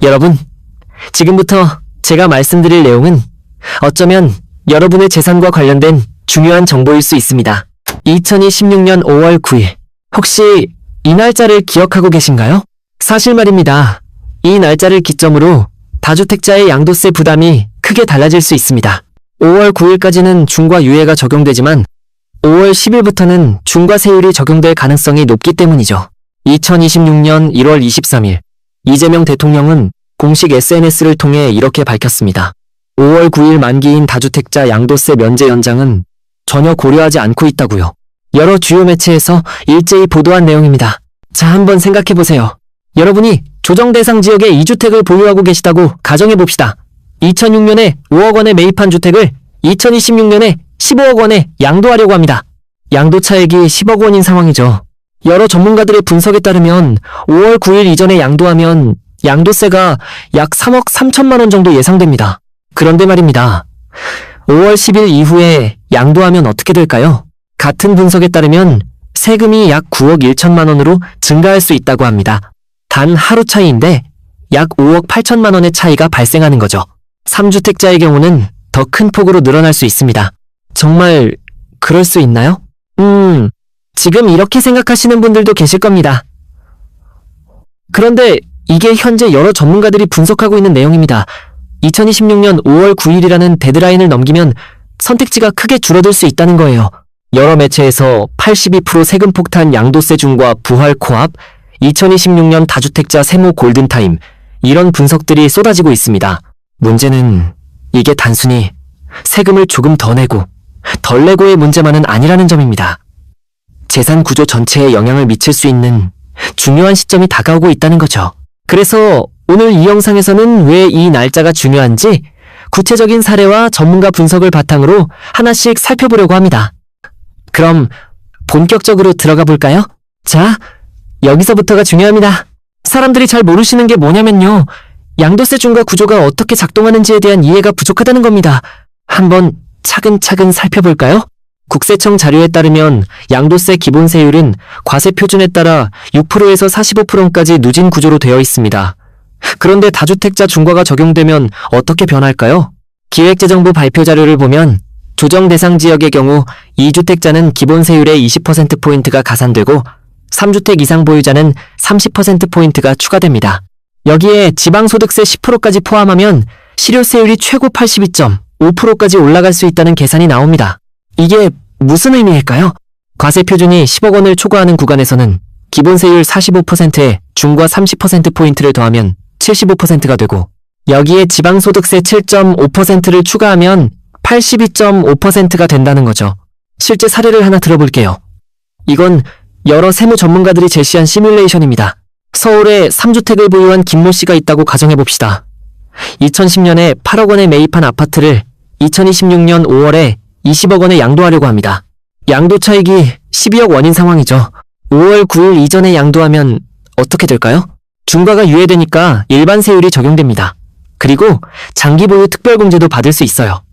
여러분, 지금부터 제가 말씀드릴 내용은 어쩌면 여러분의 재산과 관련된 중요한 정보일 수 있습니다. 2026년 5월 9일. 혹시 이 날짜를 기억하고 계신가요? 사실 말입니다. 이 날짜를 기점으로 다주택자의 양도세 부담이 크게 달라질 수 있습니다. 5월 9일까지는 중과 유예가 적용되지만 5월 10일부터는 중과 세율이 적용될 가능성이 높기 때문이죠. 2026년 1월 23일 이재명 대통령은 공식 SNS를 통해 이렇게 밝혔습니다. 5월 9일 만기인 다주택자 양도세 면제 연장은 전혀 고려하지 않고 있다고요. 여러 주요 매체에서 일제히 보도한 내용입니다. 자, 한번 생각해보세요. 여러분이 조정 대상 지역에 2주택을 보유하고 계시다고 가정해봅시다. 2006년에 5억 원에 매입한 주택을 2026년에 15억 원에 양도하려고 합니다. 양도 차액이 10억 원인 상황이죠. 여러 전문가들의 분석에 따르면 5월 9일 이전에 양도하면 양도세가 약 3억 3천만 원 정도 예상됩니다. 그런데 말입니다. 5월 10일 이후에 양도하면 어떻게 될까요? 같은 분석에 따르면 세금이 약 9억 1천만 원으로 증가할 수 있다고 합니다. 단 하루 차이인데 약 5억 8천만 원의 차이가 발생하는 거죠. 3주택자의 경우는 더 큰 폭으로 늘어날 수 있습니다. 정말 그럴 수 있나요? 지금 이렇게 생각하시는 분들도 계실 겁니다. 그런데 이게 현재 여러 전문가들이 분석하고 있는 내용입니다. 2026년 5월 9일이라는 데드라인을 넘기면 선택지가 크게 줄어들 수 있다는 거예요. 여러 매체에서 82% 세금 폭탄 양도세 중과 부활 코앞, 2026년 다주택자 세무 골든타임, 이런 분석들이 쏟아지고 있습니다. 문제는 이게 단순히 세금을 조금 더 내고 덜 내고의 문제만은 아니라는 점입니다. 재산 구조 전체에 영향을 미칠 수 있는 중요한 시점이 다가오고 있다는 거죠. 그래서 오늘 이 영상에서는 왜 이 날짜가 중요한지 구체적인 사례와 전문가 분석을 바탕으로 하나씩 살펴보려고 합니다. 그럼 본격적으로 들어가 볼까요? 자, 여기서부터가 중요합니다. 사람들이 잘 모르시는 게 뭐냐면요. 양도세 중과 구조가 어떻게 작동하는지에 대한 이해가 부족하다는 겁니다. 한번 차근차근 살펴볼까요? 국세청 자료에 따르면 양도세 기본세율은 과세 표준에 따라 6%에서 45%까지 누진 구조로 되어 있습니다. 그런데 다주택자 중과가 적용되면 어떻게 변할까요? 기획재정부 발표 자료를 보면 조정 대상 지역의 경우 2주택자는 기본세율의 20%포인트가 가산되고 3주택 이상 보유자는 30%포인트가 추가됩니다. 여기에 지방소득세 10%까지 포함하면 실효세율이 최고 82.5%까지 올라갈 수 있다는 계산이 나옵니다. 이게 무슨 의미일까요? 과세 표준이 10억 원을 초과하는 구간에서는 기본세율 45%에 중과 30%포인트를 더하면 75%가 되고 여기에 지방소득세 7.5%를 추가하면 82.5%가 된다는 거죠. 실제 사례를 하나 들어볼게요. 이건 여러 세무 전문가들이 제시한 시뮬레이션입니다. 서울에 3주택을 보유한 김모 씨가 있다고 가정해봅시다. 2010년에 8억 원에 매입한 아파트를 2026년 5월에 20억 원에 양도하려고 합니다. 양도 차익이 12억 원인 상황이죠. 5월 9일 이전에 양도하면 어떻게 될까요? 중과가 유예되니까 일반 세율이 적용됩니다. 그리고 장기 보유 특별공제도 받을 수 있어요.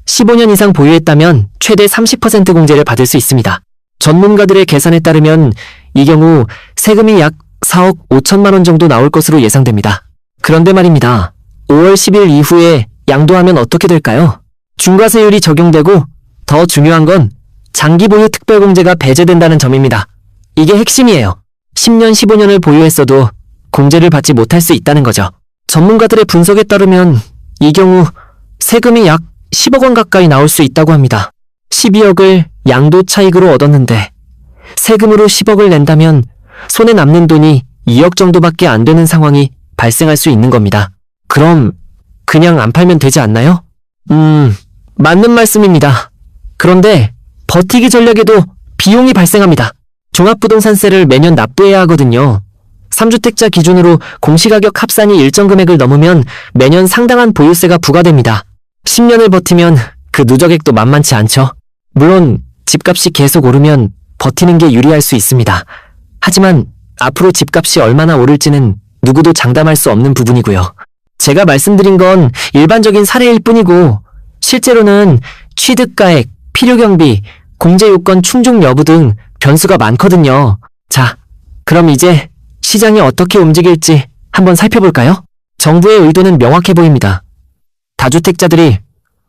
15년 이상 보유했다면 최대 30% 공제를 받을 수 있습니다. 전문가들의 계산에 따르면 이 경우 세금이 약 4억 5천만 원 정도 나올 것으로 예상됩니다. 그런데 말입니다. 5월 10일 이후에 양도하면 어떻게 될까요? 중과세율이 적용되고 더 중요한 건 장기 보유 특별공제가 배제된다는 점입니다. 이게 핵심이에요. 10년, 15년을 보유했어도 공제를 받지 못할 수 있다는 거죠. 전문가들의 분석에 따르면 이 경우 세금이 약 10억 원 가까이 나올 수 있다고 합니다. 12억을 양도 차익으로 얻었는데 세금으로 10억을 낸다면 손에 남는 돈이 2억 정도밖에 안 되는 상황이 발생할 수 있는 겁니다. 그럼 그냥 안 팔면 되지 않나요? 맞는 말씀입니다. 그런데 버티기 전략에도 비용이 발생합니다. 종합부동산세를 매년 납부해야 하거든요. 3주택자 기준으로 공시가격 합산이 일정 금액을 넘으면 매년 상당한 보유세가 부과됩니다. 10년을 버티면 그 누적액도 만만치 않죠. 물론 집값이 계속 오르면 버티는 게 유리할 수 있습니다. 하지만 앞으로 집값이 얼마나 오를지는 누구도 장담할 수 없는 부분이고요. 제가 말씀드린 건 일반적인 사례일 뿐이고 실제로는 취득가액, 필요경비, 공제요건 충족 여부 등 변수가 많거든요. 자, 그럼 이제 시장이 어떻게 움직일지 한번 살펴볼까요? 정부의 의도는 명확해 보입니다. 다주택자들이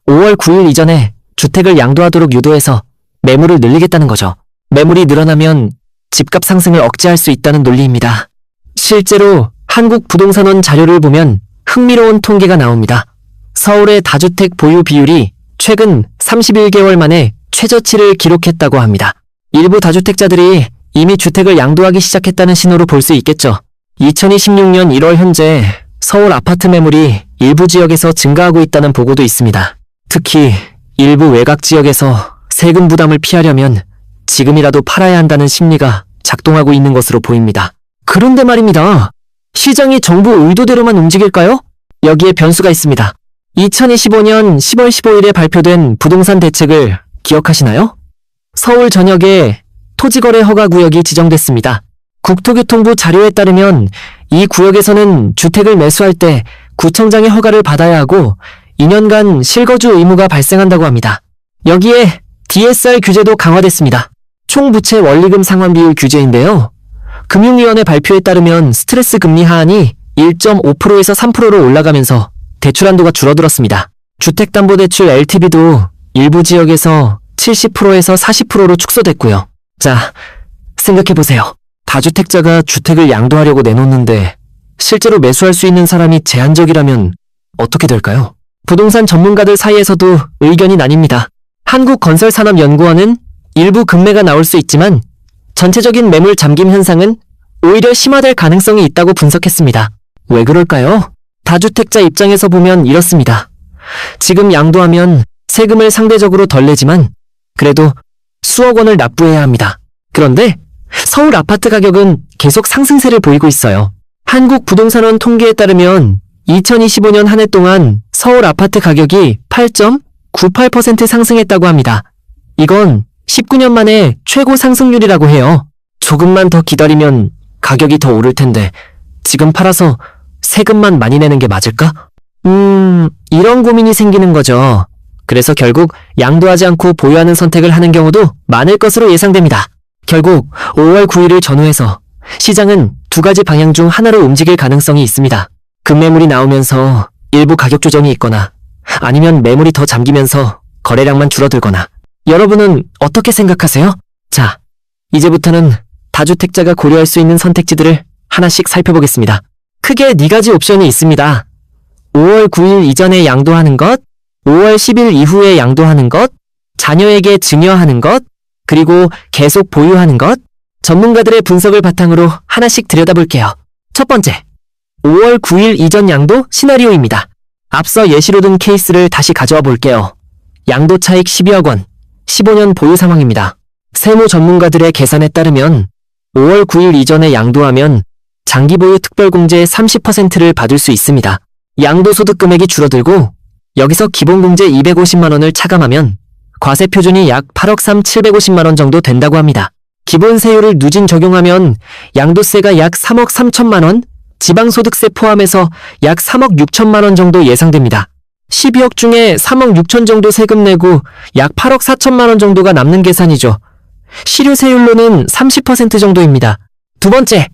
5월 9일 이전에 주택을 양도하도록 유도해서 매물을 늘리겠다는 거죠. 매물이 늘어나면 집값 상승을 억제할 수 있다는 논리입니다. 실제로 한국부동산원 자료를 보면 흥미로운 통계가 나옵니다. 서울의 다주택 보유 비율이 최근 31개월 만에 최저치를 기록했다고 합니다. 일부 다주택자들이 이미 주택을 양도하기 시작했다는 신호로 볼 수 있겠죠. 2026년 1월 현재 서울 아파트 매물이 일부 지역에서 증가하고 있다는 보고도 있습니다. 특히 일부 외곽 지역에서 세금 부담을 피하려면 지금이라도 팔아야 한다는 심리가 작동하고 있는 것으로 보입니다. 그런데 말입니다. 시장이 정부 의도대로만 움직일까요? 여기에 변수가 있습니다. 2025년 10월 15일에 발표된 부동산 대책을 기억하시나요? 서울 전역에 토지거래 허가구역이 지정됐습니다. 국토교통부 자료에 따르면 이 구역에서는 주택을 매수할 때 구청장의 허가를 받아야 하고 2년간 실거주 의무가 발생한다고 합니다. 여기에 DSR 규제도 강화됐습니다. 총부채 원리금 상환 비율 규제인데요. 금융위원회 발표에 따르면 스트레스 금리 하한이 1.5%에서 3%로 올라가면서 대출 한도가 줄어들었습니다. 주택담보대출 LTV도 일부 지역에서 70%에서 40%로 축소됐고요. 자, 생각해보세요. 다주택자가 주택을 양도하려고 내놓는데 실제로 매수할 수 있는 사람이 제한적이라면 어떻게 될까요? 부동산 전문가들 사이에서도 의견이 나뉩니다. 한국건설산업연구원은 일부 급매가 나올 수 있지만 전체적인 매물 잠김 현상은 오히려 심화될 가능성이 있다고 분석했습니다. 왜 그럴까요? 다주택자 입장에서 보면 이렇습니다. 지금 양도하면 세금을 상대적으로 덜 내지만 그래도 수억 원을 납부해야 합니다. 그런데 서울 아파트 가격은 계속 상승세를 보이고 있어요. 한국부동산원 통계에 따르면 2025년 한 해 동안 서울 아파트 가격이 8.98% 상승했다고 합니다. 이건 19년 만에 최고 상승률이라고 해요. 조금만 더 기다리면 가격이 더 오를 텐데 지금 팔아서 세금만 많이 내는 게 맞을까? 이런 고민이 생기는 거죠. 그래서 결국 양도하지 않고 보유하는 선택을 하는 경우도 많을 것으로 예상됩니다. 결국 5월 9일을 전후해서 시장은 두 가지 방향 중 하나로 움직일 가능성이 있습니다. 급매물이 나오면서 일부 가격 조정이 있거나 아니면 매물이 더 잠기면서 거래량만 줄어들거나. 여러분은 어떻게 생각하세요? 자, 이제부터는 다주택자가 고려할 수 있는 선택지들을 하나씩 살펴보겠습니다. 크게 4가지 옵션이 있습니다. 5월 9일 이전에 양도하는 것, 5월 10일 이후에 양도하는 것, 자녀에게 증여하는 것, 그리고 계속 보유하는 것. 전문가들의 분석을 바탕으로 하나씩 들여다볼게요. 첫 번째, 5월 9일 이전 양도 시나리오입니다. 앞서 예시로 든 케이스를 다시 가져와 볼게요. 양도 차익 12억 원, 15년 보유 상황입니다. 세무 전문가들의 계산에 따르면 5월 9일 이전에 양도하면 장기 보유 특별공제 30%를 받을 수 있습니다. 양도소득 금액이 줄어들고 여기서 기본공제 250만 원을 차감하면 과세 표준이 약 8억 750만 원 정도 된다고 합니다. 기본세율을 누진 적용하면 양도세가 약 3억 3천만 원, 지방소득세 포함해서 약 3억 6천만 원 정도 예상됩니다. 12억 중에 3억 6천 정도 세금 내고 약 8억 4천만 원 정도가 남는 계산이죠. 실효세율로는 30% 정도입니다. 두 번째,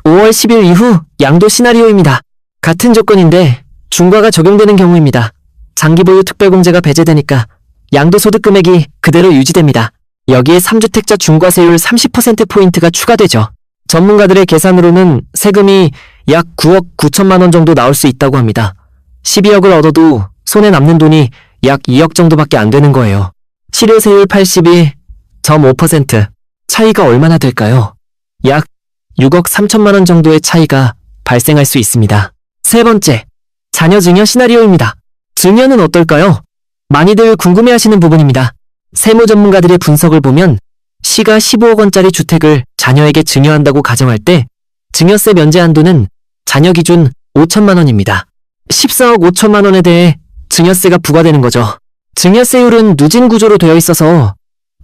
5월 10일 이후 양도 시나리오입니다. 같은 조건인데 중과가 적용되는 경우입니다. 장기보유 특별공제가 배제되니까 양도소득 금액이 그대로 유지됩니다. 여기에 3주택자 중과세율 30%포인트가 추가되죠. 전문가들의 계산으로는 세금이 약 9억 9천만 원 정도 나올 수 있다고 합니다. 12억을 얻어도 손에 남는 돈이 약 2억 정도밖에 안 되는 거예요. 실효세율 82.5%. 차이가 얼마나 될까요? 약 6억 3천만 원 정도의 차이가 발생할 수 있습니다. 세 번째, 자녀 증여 시나리오입니다. 증여는 어떨까요? 많이들 궁금해하시는 부분입니다. 세무 전문가들의 분석을 보면 시가 15억 원짜리 주택을 자녀에게 증여한다고 가정할 때 증여세 면제 한도는 자녀 기준 5천만 원입니다. 14억 5천만 원에 대해 증여세가 부과되는 거죠. 증여세율은 누진 구조로 되어 있어서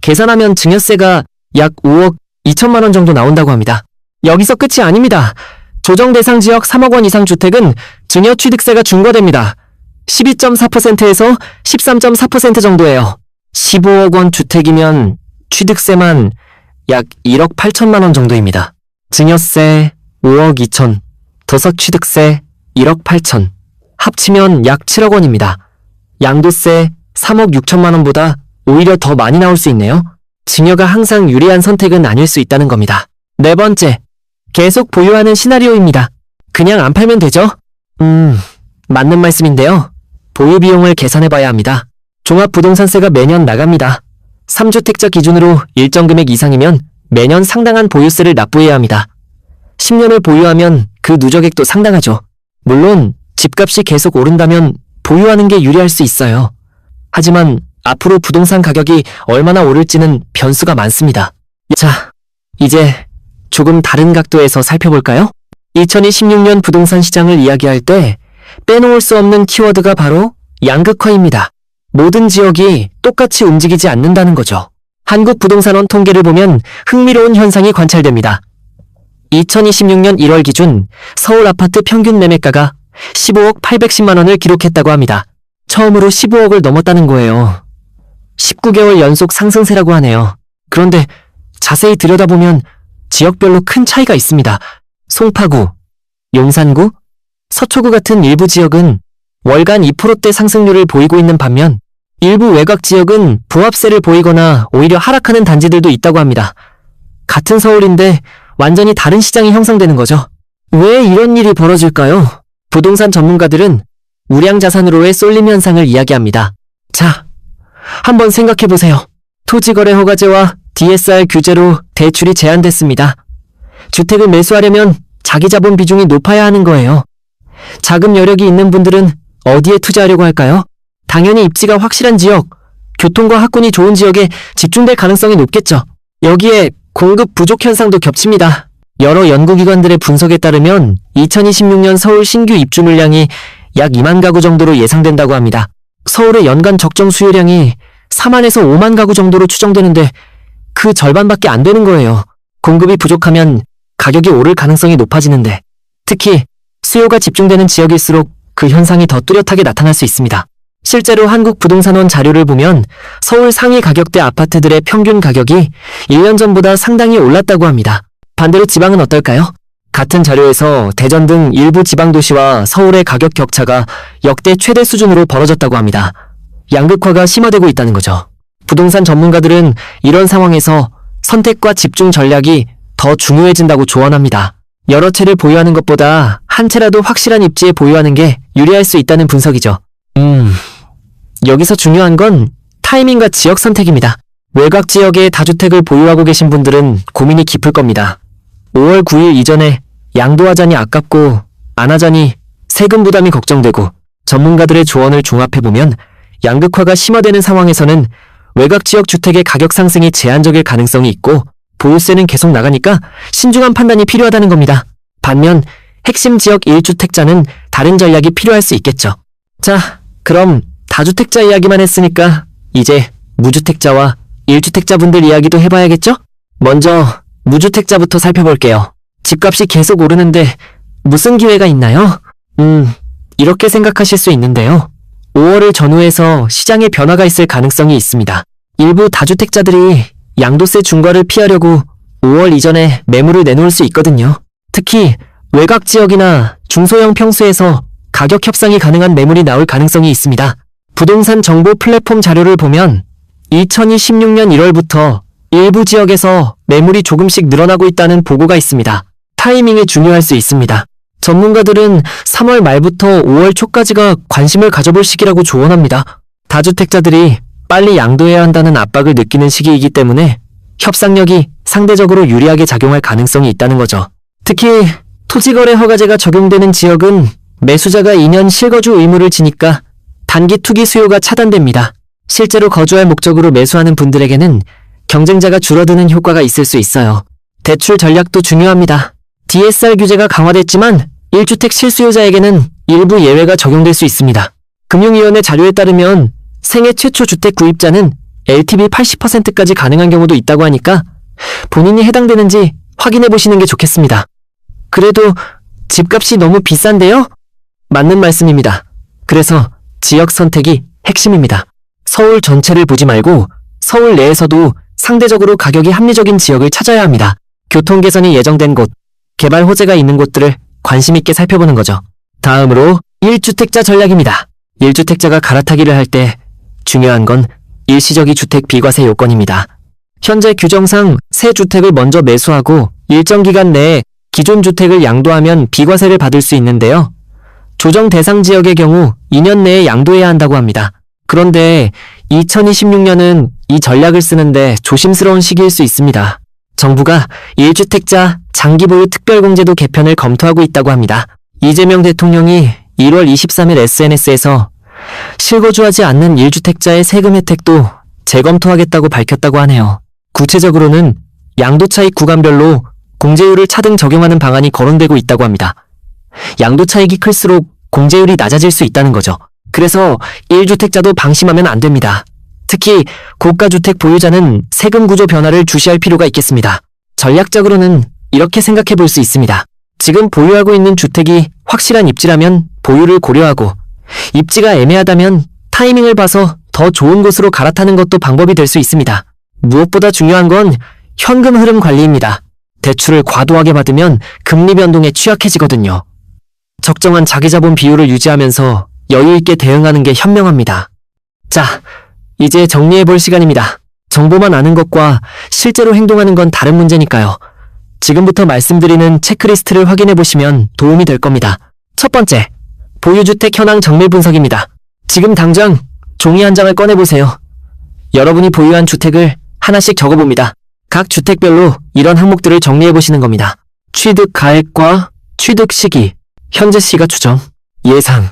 계산하면 증여세가 약 5억 2천만 원 정도 나온다고 합니다. 여기서 끝이 아닙니다. 조정 대상 지역 3억 원 이상 주택은 증여 취득세가 중과됩니다. 12.4%에서 13.4% 정도예요. 15억 원 주택이면 취득세만 약 1억 8천만 원 정도입니다. 증여세 5억 2천, 도서취득세 1억 8천. 합치면 약 7억 원입니다. 양도세 3억 6천만 원보다 오히려 더 많이 나올 수 있네요. 증여가 항상 유리한 선택은 아닐 수 있다는 겁니다. 네 번째, 계속 보유하는 시나리오입니다. 그냥 안 팔면 되죠? 맞는 말씀인데요. 보유 비용을 계산해봐야 합니다. 종합부동산세가 매년 나갑니다. 3주택자 기준으로 일정 금액 이상이면 매년 상당한 보유세를 납부해야 합니다. 10년을 보유하면 그 누적액도 상당하죠. 물론 집값이 계속 오른다면 보유하는 게 유리할 수 있어요. 하지만 앞으로 부동산 가격이 얼마나 오를지는 변수가 많습니다. 자, 이제 조금 다른 각도에서 살펴볼까요? 2026년 부동산 시장을 이야기할 때 빼놓을 수 없는 키워드가 바로 양극화입니다. 모든 지역이 똑같이 움직이지 않는다는 거죠. 한국부동산원 통계를 보면 흥미로운 현상이 관찰됩니다. 2026년 1월 기준 서울 아파트 평균 매매가가 15억 810만 원을 기록했다고 합니다. 처음으로 15억을 넘었다는 거예요. 19개월 연속 상승세라고 하네요. 그런데 자세히 들여다보면 지역별로 큰 차이가 있습니다. 송파구, 용산구, 서초구 같은 일부 지역은 월간 2%대 상승률을 보이고 있는 반면 일부 외곽 지역은 보합세를 보이거나 오히려 하락하는 단지들도 있다고 합니다. 같은 서울인데 완전히 다른 시장이 형성되는 거죠. 왜 이런 일이 벌어질까요? 부동산 전문가들은 우량 자산으로의 쏠림 현상을 이야기합니다. 자, 한번 생각해보세요. 토지거래 허가제와 DSR 규제로 대출이 제한됐습니다. 주택을 매수하려면 자기 자본 비중이 높아야 하는 거예요. 자금 여력이 있는 분들은 어디에 투자하려고 할까요? 당연히 입지가 확실한 지역, 교통과 학군이 좋은 지역에 집중될 가능성이 높겠죠. 여기에 공급 부족 현상도 겹칩니다. 여러 연구기관들의 분석에 따르면 2026년 서울 신규 입주 물량이 약 2만 가구 정도로 예상된다고 합니다. 서울의 연간 적정 수요량이 4만에서 5만 가구 정도로 추정되는데 그 절반밖에 안 되는 거예요. 공급이 부족하면 가격이 오를 가능성이 높아지는데 특히 수요가 집중되는 지역일수록 그 현상이 더 뚜렷하게 나타날 수 있습니다. 실제로 한국부동산원 자료를 보면 서울 상위 가격대 아파트들의 평균 가격이 1년 전보다 상당히 올랐다고 합니다. 반대로 지방은 어떨까요? 같은 자료에서 대전 등 일부 지방도시와 서울의 가격 격차가 역대 최대 수준으로 벌어졌다고 합니다. 양극화가 심화되고 있다는 거죠. 부동산 전문가들은 이런 상황에서 선택과 집중 전략이 더 중요해진다고 조언합니다. 여러 채를 보유하는 것보다 한 채라도 확실한 입지에 보유하는 게 유리할 수 있다는 분석이죠. 여기서 중요한 건 타이밍과 지역 선택입니다. 외곽 지역에 다주택을 보유하고 계신 분들은 고민이 깊을 겁니다. 5월 9일 이전에 양도하자니 아깝고 안 하자니 세금 부담이 걱정되고 전문가들의 조언을 종합해보면 양극화가 심화되는 상황에서는 외곽 지역 주택의 가격 상승이 제한적일 가능성이 있고 보유세는 계속 나가니까 신중한 판단이 필요하다는 겁니다. 반면 핵심 지역 1주택자는 다른 전략이 필요할 수 있겠죠. 자, 그럼 다주택자 이야기만 했으니까 이제 무주택자와 1주택자분들 이야기도 해봐야겠죠? 먼저 무주택자부터 살펴볼게요. 집값이 계속 오르는데 무슨 기회가 있나요? 이렇게 생각하실 수 있는데요. 5월을 전후해서 시장에 변화가 있을 가능성이 있습니다. 일부 다주택자들이 양도세 중과를 피하려고 5월 이전에 매물을 내놓을 수 있거든요. 특히 외곽 지역이나 중소형 평수에서 가격 협상이 가능한 매물이 나올 가능성이 있습니다. 부동산 정보 플랫폼 자료를 보면 2026년 1월부터 일부 지역에서 매물이 조금씩 늘어나고 있다는 보고가 있습니다. 타이밍이 중요할 수 있습니다. 전문가들은 3월 말부터 5월 초까지가 관심을 가져볼 시기라고 조언합니다. 다주택자들이 빨리 양도해야 한다는 압박을 느끼는 시기이기 때문에 협상력이 상대적으로 유리하게 작용할 가능성이 있다는 거죠. 특히 토지거래 허가제가 적용되는 지역은 매수자가 2년 실거주 의무를 지니까 단기 투기 수요가 차단됩니다. 실제로 거주할 목적으로 매수하는 분들에게는 경쟁자가 줄어드는 효과가 있을 수 있어요. 대출 전략도 중요합니다. DSR 규제가 강화됐지만 1주택 실수요자에게는 일부 예외가 적용될 수 있습니다. 금융위원회 자료에 따르면 생애 최초 주택 구입자는 LTV 80%까지 가능한 경우도 있다고 하니까 본인이 해당되는지 확인해 보시는 게 좋겠습니다. 그래도 집값이 너무 비싼데요? 맞는 말씀입니다. 그래서 지역 선택이 핵심입니다. 서울 전체를 보지 말고 서울 내에서도 상대적으로 가격이 합리적인 지역을 찾아야 합니다. 교통 개선이 예정된 곳, 개발 호재가 있는 곳들을 관심 있게 살펴보는 거죠. 다음으로 1주택자 전략입니다. 1주택자가 갈아타기를 할 때 중요한 건 일시적이 주택 비과세 요건입니다. 현재 규정상 새 주택을 먼저 매수하고 일정 기간 내에 기존 주택을 양도하면 비과세를 받을 수 있는데요. 조정 대상 지역의 경우 2년 내에 양도해야 한다고 합니다. 그런데 2026년은 이 전략을 쓰는데 조심스러운 시기일 수 있습니다. 정부가 1주택자 장기보유 특별공제도 개편을 검토하고 있다고 합니다. 이재명 대통령이 1월 23일 SNS에서 실거주하지 않는 1주택자의 세금 혜택도 재검토하겠다고 밝혔다고 하네요. 구체적으로는 양도차익 구간별로 공제율을 차등 적용하는 방안이 거론되고 있다고 합니다. 양도차익이 클수록 공제율이 낮아질 수 있다는 거죠. 그래서 1주택자도 방심하면 안 됩니다. 특히 고가주택 보유자는 세금 구조 변화를 주시할 필요가 있겠습니다. 전략적으로는 이렇게 생각해 볼 수 있습니다. 지금 보유하고 있는 주택이 확실한 입지라면 보유를 고려하고, 입지가 애매하다면 타이밍을 봐서 더 좋은 곳으로 갈아타는 것도 방법이 될 수 있습니다. 무엇보다 중요한 건 현금 흐름 관리입니다. 대출을 과도하게 받으면 금리 변동에 취약해지거든요. 적정한 자기자본 비율을 유지하면서 여유있게 대응하는 게 현명합니다. 자, 이제 정리해볼 시간입니다. 정보만 아는 것과 실제로 행동하는 건 다른 문제니까요. 지금부터 말씀드리는 체크리스트를 확인해보시면 도움이 될 겁니다. 첫 번째, 보유주택 현황 정밀 분석입니다. 지금 당장 종이 한 장을 꺼내보세요. 여러분이 보유한 주택을 하나씩 적어봅니다. 각 주택별로 이런 항목들을 정리해보시는 겁니다. 취득 가액과 취득 시기, 현재 시가 추정, 예상,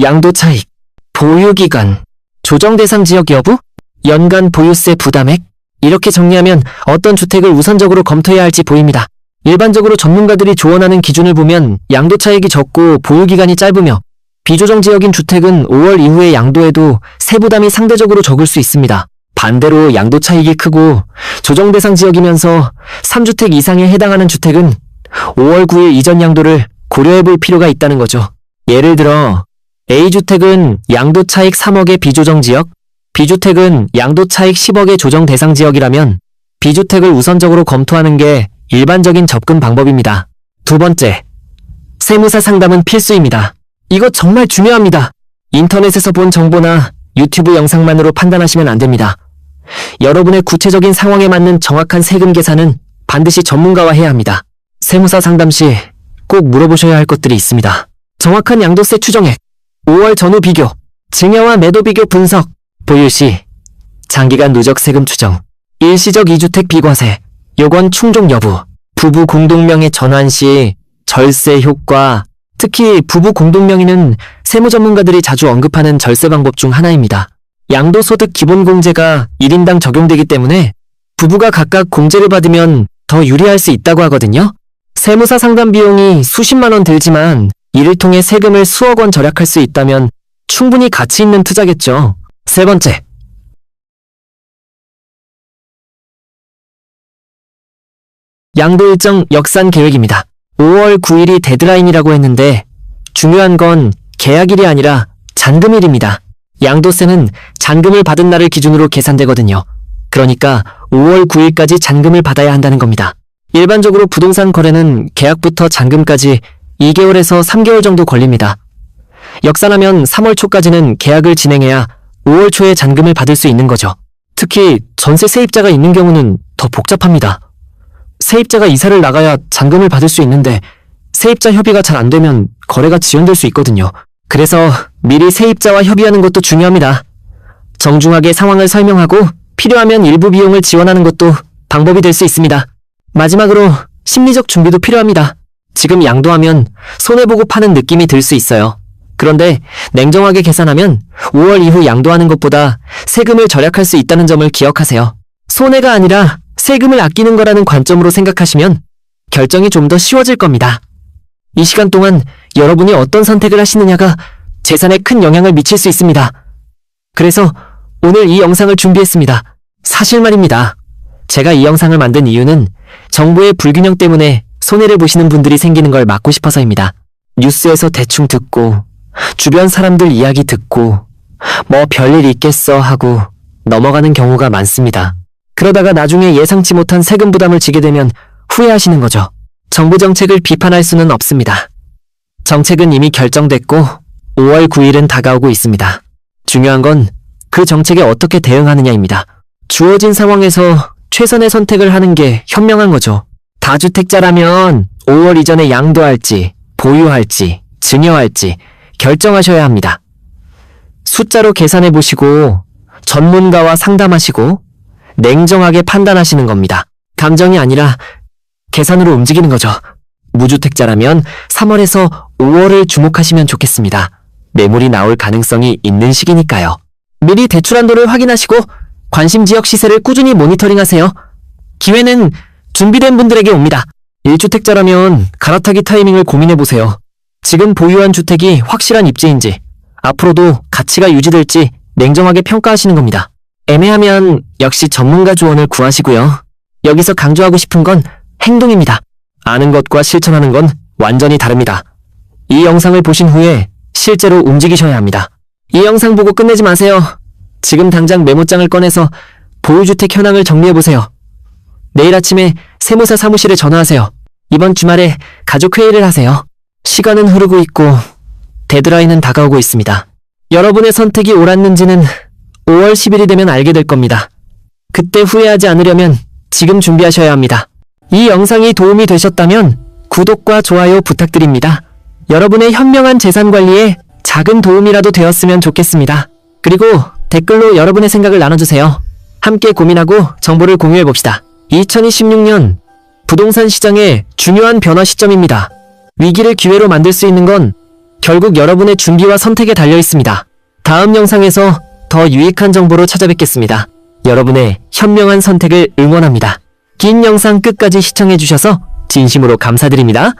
양도 차익, 보유 기간, 조정 대상 지역 여부, 연간 보유세 부담액. 이렇게 정리하면 어떤 주택을 우선적으로 검토해야 할지 보입니다. 일반적으로 전문가들이 조언하는 기준을 보면 양도 차익이 적고 보유 기간이 짧으며 비조정 지역인 주택은 5월 이후에 양도해도 세부담이 상대적으로 적을 수 있습니다. 반대로 양도 차익이 크고 조정 대상 지역이면서 3주택 이상에 해당하는 주택은 5월 9일 이전 양도를 고려해 볼 필요가 있다는 거죠. 예를 들어 A주택은 양도 차익 3억의 비조정 지역, B주택은 양도 차익 10억의 조정 대상 지역이라면 B주택을 우선적으로 검토하는 게 일반적인 접근 방법입니다. 두 번째, 세무사 상담은 필수입니다. 이거 정말 중요합니다. 인터넷에서 본 정보나 유튜브 영상만으로 판단하시면 안 됩니다. 여러분의 구체적인 상황에 맞는 정확한 세금 계산은 반드시 전문가와 해야 합니다. 세무사 상담 시 꼭 물어보셔야 할 것들이 있습니다. 정확한 양도세 추정액, 5월 전후 비교, 증여와 매도 비교 분석, 보유 시 장기간 누적 세금 추정, 일시적 2주택 비과세, 요건 충족 여부, 부부 공동명의 전환 시 절세 효과. 특히 부부 공동명의는 세무 전문가들이 자주 언급하는 절세 방법 중 하나입니다. 양도소득 기본공제가 1인당 적용되기 때문에 부부가 각각 공제를 받으면 더 유리할 수 있다고 하거든요. 세무사 상담 비용이 수십만 원 들지만 이를 통해 세금을 수억 원 절약할 수 있다면 충분히 가치 있는 투자겠죠. 세 번째, 양도 일정 역산 계획입니다. 5월 9일이 데드라인이라고 했는데 중요한 건 계약일이 아니라 잔금일입니다. 양도세는 잔금을 받은 날을 기준으로 계산되거든요. 그러니까 5월 9일까지 잔금을 받아야 한다는 겁니다. 일반적으로 부동산 거래는 계약부터 잔금까지 2개월에서 3개월 정도 걸립니다. 역산하면 3월 초까지는 계약을 진행해야 5월 초에 잔금을 받을 수 있는 거죠. 특히 전세 세입자가 있는 경우는 더 복잡합니다. 세입자가 이사를 나가야 잔금을 받을 수 있는데 세입자 협의가 잘 안 되면 거래가 지연될 수 있거든요. 그래서 미리 세입자와 협의하는 것도 중요합니다. 정중하게 상황을 설명하고 필요하면 일부 비용을 지원하는 것도 방법이 될 수 있습니다. 마지막으로 심리적 준비도 필요합니다. 지금 양도하면 손해보고 파는 느낌이 들 수 있어요. 그런데 냉정하게 계산하면 5월 이후 양도하는 것보다 세금을 절약할 수 있다는 점을 기억하세요. 손해가 아니라 세금을 아끼는 거라는 관점으로 생각하시면 결정이 좀 더 쉬워질 겁니다. 이 시간 동안 여러분이 어떤 선택을 하시느냐가 재산에 큰 영향을 미칠 수 있습니다. 그래서 오늘 이 영상을 준비했습니다. 사실 말입니다. 제가 이 영상을 만든 이유는 정보의 불균형 때문에 손해를 보시는 분들이 생기는 걸 막고 싶어서입니다. 뉴스에서 대충 듣고 주변 사람들 이야기 듣고 뭐 별일 있겠어 하고 넘어가는 경우가 많습니다. 그러다가 나중에 예상치 못한 세금 부담을 지게 되면 후회하시는 거죠. 정부 정책을 비판할 수는 없습니다. 정책은 이미 결정됐고 5월 9일은 다가오고 있습니다. 중요한 건 그 정책에 어떻게 대응하느냐입니다. 주어진 상황에서 최선의 선택을 하는 게 현명한 거죠. 다주택자라면 5월 이전에 양도할지, 보유할지, 증여할지 결정하셔야 합니다. 숫자로 계산해 보시고 전문가와 상담하시고 냉정하게 판단하시는 겁니다. 감정이 아니라 계산으로 움직이는 거죠. 무주택자라면 3월에서 5월을 주목하시면 좋겠습니다. 매물이 나올 가능성이 있는 시기니까요. 미리 대출 한도를 확인하시고 관심 지역 시세를 꾸준히 모니터링하세요. 기회는 준비된 분들에게 옵니다. 1주택자라면 갈아타기 타이밍을 고민해보세요. 지금 보유한 주택이 확실한 입지인지, 앞으로도 가치가 유지될지 냉정하게 평가하시는 겁니다. 애매하면 역시 전문가 조언을 구하시고요. 여기서 강조하고 싶은 건 행동입니다. 아는 것과 실천하는 건 완전히 다릅니다. 이 영상을 보신 후에 실제로 움직이셔야 합니다. 이 영상 보고 끝내지 마세요. 지금 당장 메모장을 꺼내서 보유주택 현황을 정리해보세요. 내일 아침에 세무사 사무실에 전화하세요. 이번 주말에 가족 회의를 하세요. 시간은 흐르고 있고 데드라인은 다가오고 있습니다. 여러분의 선택이 옳았는지는 5월 10일이 되면 알게 될 겁니다. 그때 후회하지 않으려면 지금 준비하셔야 합니다. 이 영상이 도움이 되셨다면 구독과 좋아요 부탁드립니다. 여러분의 현명한 재산 관리에 작은 도움이라도 되었으면 좋겠습니다. 그리고 댓글로 여러분의 생각을 나눠주세요. 함께 고민하고 정보를 공유해봅시다. 2026년 부동산 시장의 중요한 변화 시점입니다. 위기를 기회로 만들 수 있는 건 결국 여러분의 준비와 선택에 달려 있습니다. 다음 영상에서 더 유익한 정보로 찾아뵙겠습니다. 여러분의 현명한 선택을 응원합니다. 긴 영상 끝까지 시청해주셔서 진심으로 감사드립니다.